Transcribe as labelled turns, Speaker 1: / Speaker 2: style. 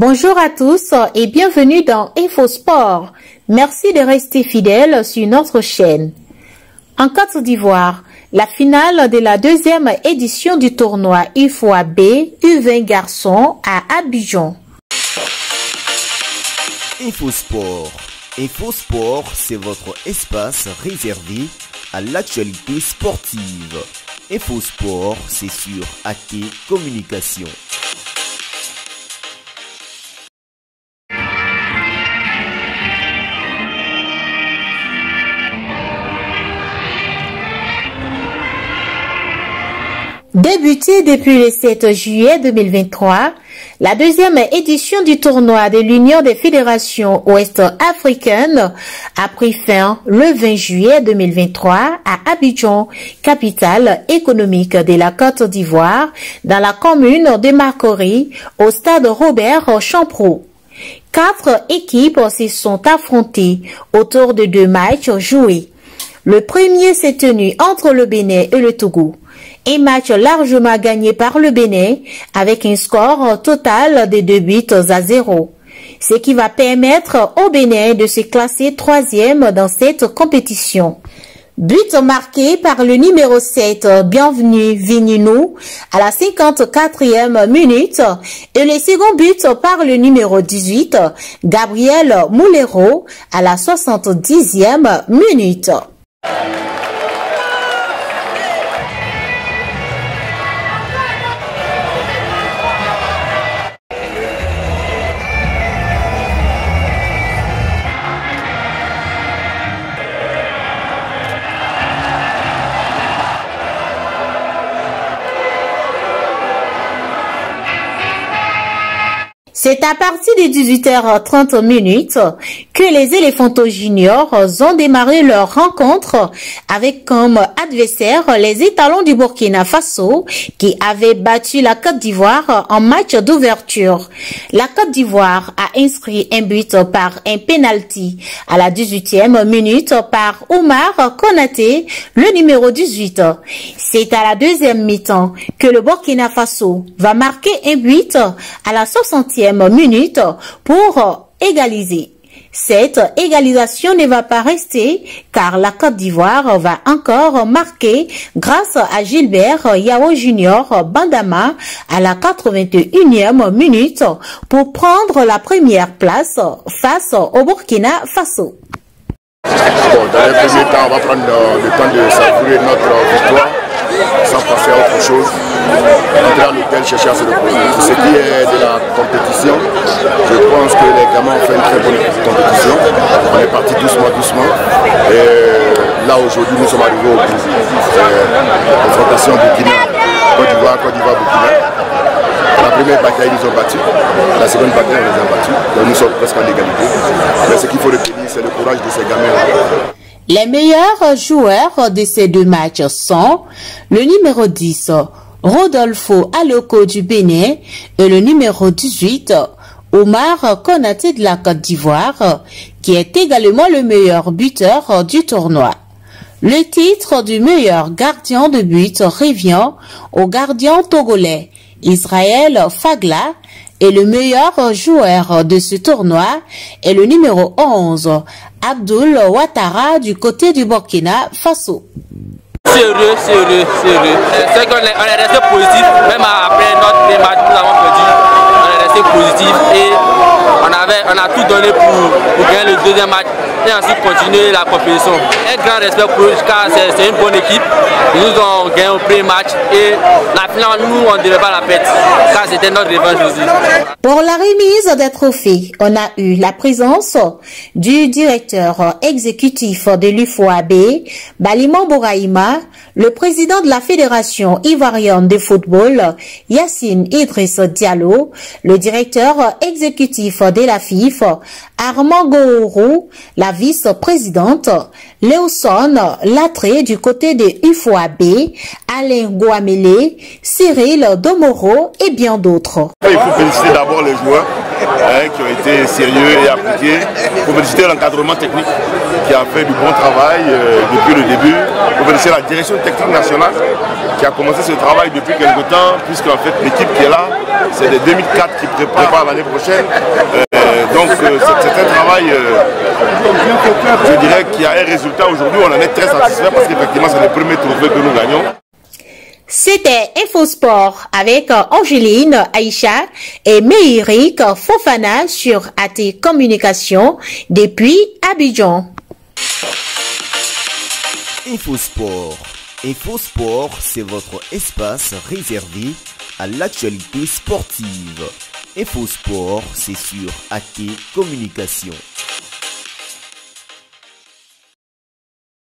Speaker 1: Bonjour à tous et bienvenue dans InfoSport. Merci de rester fidèles sur notre chaîne. En Côte d'Ivoire, la finale de la deuxième édition du tournoi IFOAB U20 garçons à Abidjan.
Speaker 2: InfoSport. InfoSport, c'est votre espace réservé à l'actualité sportive. InfoSport, c'est sur AT Communication.
Speaker 1: Débutée depuis le 7 juillet 2023, la deuxième édition du tournoi de l'Union des fédérations ouest-africaines a pris fin le 20 juillet 2023 à Abidjan, capitale économique de la Côte d'Ivoire, dans la commune de Marcory, au stade Robert Champrou. 4 équipes se sont affrontées autour de 2 matchs joués. Le premier s'est tenu entre le Bénin et le Togo. Un match largement gagné par le Bénin avec un score total de 2-0. Ce qui va permettre au Bénin de se classer 3e dans cette compétition. But marqué par le numéro 7, Bienvenu Vininou, à la 54e minute, et le second but par le numéro 18, Gabriel Moulero, à la 70e minute. C'est à partir de 18h30 que les Éléphantos Juniors ont démarré leur rencontre avec comme adversaire les étalons du Burkina Faso qui avaient battu la Côte d'Ivoire en match d'ouverture. La Côte d'Ivoire a inscrit un but par un penalty à la 18e minute par Oumar Konaté, le numéro 18. C'est à la deuxième mi-temps que le Burkina Faso va marquer un but à la 60e minute pour égaliser. Cette égalisation ne va pas rester car la Côte d'Ivoire va encore marquer grâce à Gilbert Yao Junior Bandama à la 81e minute pour prendre la première place face au Burkina Faso.
Speaker 3: Bon, dans les premiers temps, on va prendre le temps de savourer notre victoire sans passer à autre chose. Entrer à l'hôtel, chercher à se reposer. Pour ce qui est de la compétition, je pense que les gamins ont fait une très bonne compétition. On est parti doucement. Et là, aujourd'hui, nous sommes arrivés au bout. C'est confrontation Burkina, Côte d'Ivoire, Burkina. La première bataille, ils nous ont battus. La seconde bataille, on les a battus. Donc nous sommes presque en égalité. Mais ce qu'il faut retenir, c'est le courage de ces gamins-là.
Speaker 1: Les meilleurs joueurs de ces 2 matchs sont le numéro 10, Rodolfo Aloko du Bénin, et le numéro 18, Oumar Konaté de la Côte d'Ivoire, qui est également le meilleur buteur du tournoi. Le titre du meilleur gardien de but revient au gardien togolais Israël Fagla, et le meilleur joueur de ce tournoi est le numéro 11, Abdoul Ouattara du côté du Burkina Faso.
Speaker 4: C'est heureux. C'est qu'on est resté positif, même après notre match, nous avons perdu. On est resté positif et on a tout donné pour gagner le deuxième match et ensuite continuer la compétition. Un grand respect pour eux car c'est une bonne équipe. Ils nous ont gagné au premier match et la finale, nous, on ne devait pas la perdre car c'était notre revanche aussi.
Speaker 1: Pour la remise des trophées, on a eu la présence du directeur exécutif de l'UFOAB, Balimon Bouraïma, le président de la Fédération ivoirienne de football, Yassine Idriss Diallo, le directeur exécutif de la FIF, Armand Gourou, la vice-présidente, Léoson Latré du côté de UFOAB, Alain Gouamélé, Cyril Domoro et bien d'autres.
Speaker 3: Il faut féliciter d'abord les joueurs qui ont été sérieux et appliqués. Il faut féliciter l'encadrement technique qui a fait du bon travail depuis le début. Il faut féliciter la direction technique nationale qui a commencé ce travail depuis quelque temps, puisqu'en fait l'équipe qui est là c'est des 2004 qui préparent l'année prochaine. Donc c'est un travail, je dirais, qui a un résultat aujourd'hui. On en est très satisfait parce qu'effectivement c'est le premier trophée que nous gagnons.
Speaker 1: C'était InfoSport avec Angeline, Aïcha et Meïrik Fofana sur AT Communication depuis Abidjan.
Speaker 2: InfoSport. InfoSport, c'est votre espace réservé à l'actualité sportive. InfoSport, c'est sur AT Communication.